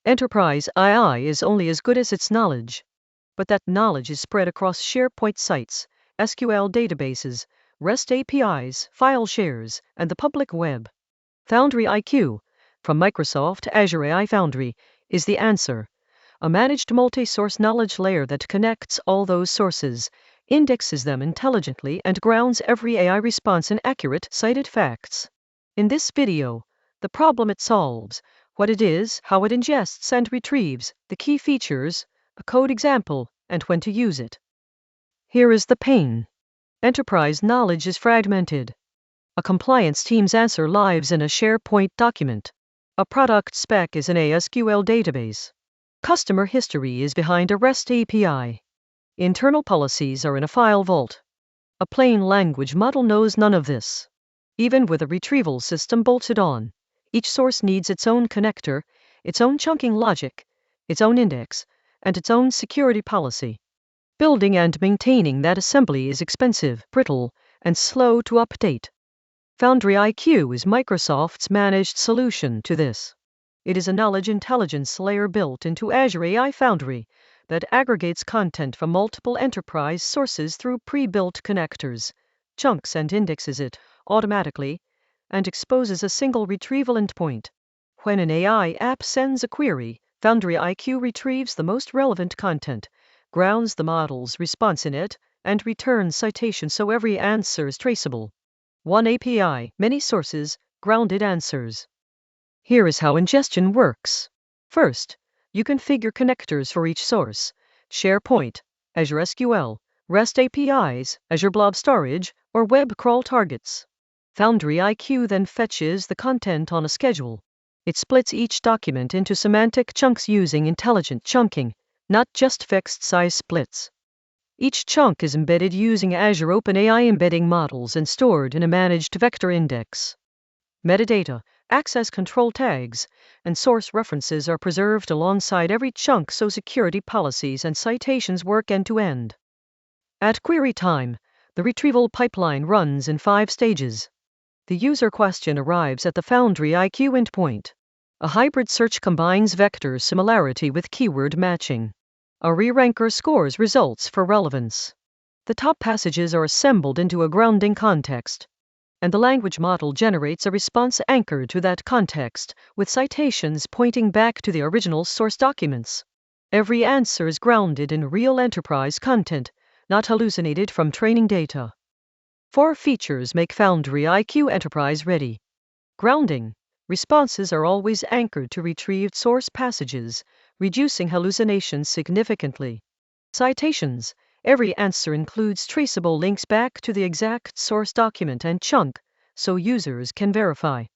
Enterprise AI is only as good as its knowledge, but that knowledge is spread across SharePoint sites, SQL databases, REST APIs, file shares, and the public web. Foundry IQ, from Microsoft Azure AI Foundry, is the answer. A managed multi-source knowledge layer that connects all those sources, indexes them intelligently, and grounds every AI response in accurate, cited facts. In this video, the problem it solves, what it is, how it ingests and retrieves, the key features, a code example, and when to use it. Here is the pain. Enterprise knowledge is fragmented. A compliance team's answer lives in a SharePoint document. A product spec is in a SQL database. Customer history is behind a REST API. Internal policies are in a file vault. A plain language model knows none of this. Even with a retrieval system bolted on, each source needs its own connector, its own chunking logic, its own index, and its own security policy. Building and maintaining that assembly is expensive, brittle, and slow to update. Foundry IQ is Microsoft's managed solution to this. It is a knowledge intelligence layer built into Azure AI Foundry that aggregates content from multiple enterprise sources through pre-built connectors, chunks, and indexes it automatically, and exposes a single retrieval endpoint. When an AI app sends a query, Foundry IQ retrieves the most relevant content, grounds the model's response in it, and returns citations so every answer is traceable. One API, many sources, grounded answers. Here is how ingestion works. First, you configure connectors for each source: SharePoint, Azure SQL, REST APIs, Azure Blob storage, or web crawl targets. Foundry IQ then fetches the content on a schedule. It splits each document into semantic chunks using intelligent chunking, not just fixed size splits. Each chunk is embedded using Azure OpenAI embedding models and stored in a managed vector index. Metadata, access control tags, and source references are preserved alongside every chunk so security policies and citations work end-to-end. At query time, the retrieval pipeline runs in 5 stages. The user question arrives at the Foundry IQ endpoint. A hybrid search combines vector similarity with keyword matching. A re-ranker scores results for relevance. The top passages are assembled into a grounding context, and the language model generates a response anchored to that context, with citations pointing back to the original source documents. Every answer is grounded in real enterprise content, not hallucinated from training data. 4 features make Foundry IQ enterprise ready. Grounding. Responses are always anchored to retrieved source passages, reducing hallucinations significantly. Citations. Every answer includes traceable links back to the exact source document and chunk, so users can verify.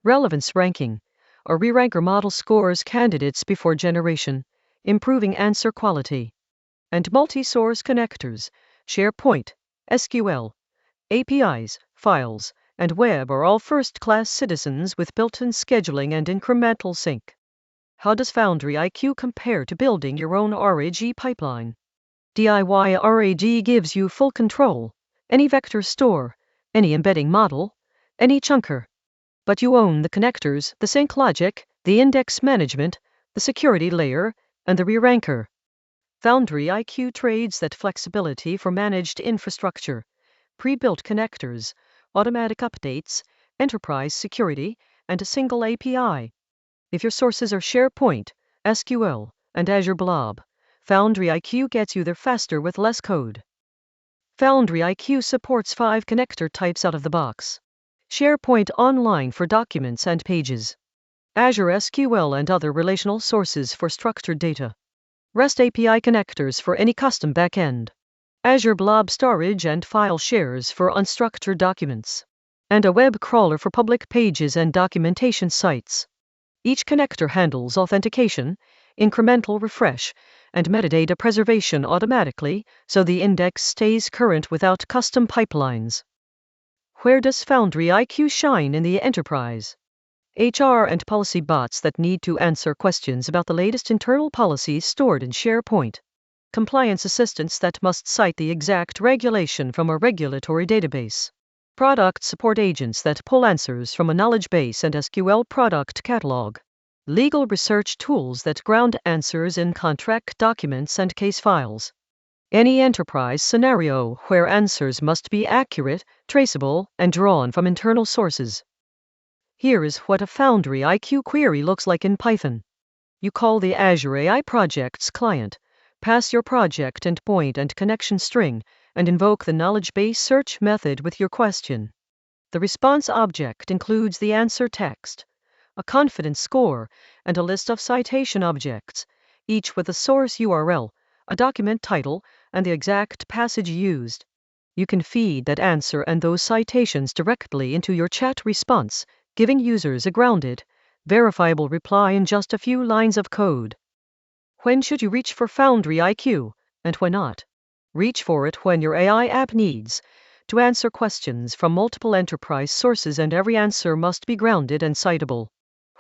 Relevance ranking. A re-ranker model scores candidates before generation, improving answer quality. And multi-source connectors, SharePoint, SQL, APIs, files, and web are all first-class citizens with built-in scheduling and incremental sync. How does Foundry IQ compare to building your own RAG pipeline? DIY RAG gives you full control, any vector store, any embedding model, any chunker. But you own the connectors, the sync logic, the index management, the security layer, and the re-ranker. Foundry IQ trades that flexibility for managed infrastructure, pre-built connectors, automatic updates, enterprise security, and a single API. If your sources are SharePoint, SQL, and Azure Blob, Foundry IQ gets you there faster with less code. Foundry IQ supports 5 connector types out of the box. SharePoint Online for documents and pages. Azure SQL and other relational sources for structured data. REST API connectors for any custom backend. Azure Blob storage and file shares for unstructured documents. And a web crawler for public pages and documentation sites. Each connector handles authentication, incremental refresh, and metadata preservation automatically, so the index stays current without custom pipelines. Where does Foundry IQ shine in the enterprise? HR and policy bots that need to answer questions about the latest internal policies stored in SharePoint. Compliance assistants that must cite the exact regulation from a regulatory database. Product support agents that pull answers from a knowledge base and SQL product catalog. legal research tools that ground answers in contract documents and case files. Any enterprise scenario where answers must be accurate, traceable, and drawn from internal sources. Here is what a Foundry IQ query looks like in Python. You call the Azure AI project's client, pass your project endpoint and connection string, and invoke the knowledge base search method with your question. The response object includes the answer text, a confidence score, and a list of citation objects, each with a source URL, a document title, and the exact passage used. You can feed that answer and those citations directly into your chat response, giving users a grounded, verifiable reply in just a few lines of code. When should you reach for Foundry IQ, and when not? Reach for it when your AI app needs to answer questions from multiple enterprise sources, and every answer must be grounded and citable.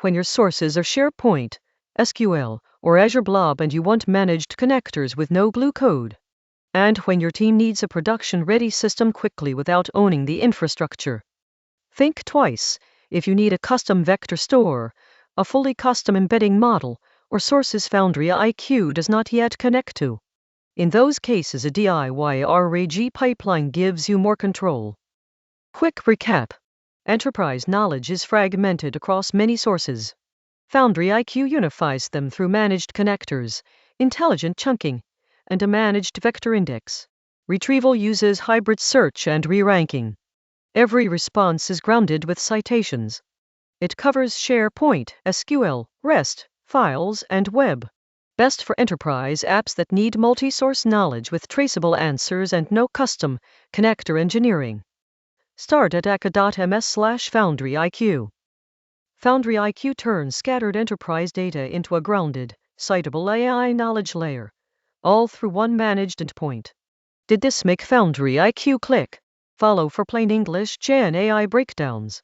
When your sources are SharePoint, SQL, or Azure Blob and you want managed connectors with no glue code. And when your team needs a production-ready system quickly without owning the infrastructure. Think twice if you need a custom vector store, a fully custom embedding model, or sources Foundry IQ does not yet connect to. In those cases, a DIY RAG pipeline gives you more control. Quick recap. Enterprise knowledge is fragmented across many sources. Foundry IQ unifies them through managed connectors, intelligent chunking, and a managed vector index. Retrieval uses hybrid search and re-ranking. Every response is grounded with citations. It covers SharePoint, SQL, REST, files, and web. Best for enterprise apps that need multi-source knowledge with traceable answers and no custom connector engineering. Start at aka.ms/Foundry IQ. Foundry IQ turns scattered enterprise data into a grounded, citable AI knowledge layer, all through one managed endpoint. Did this make Foundry IQ click? Follow for plain English Gen AI breakdowns.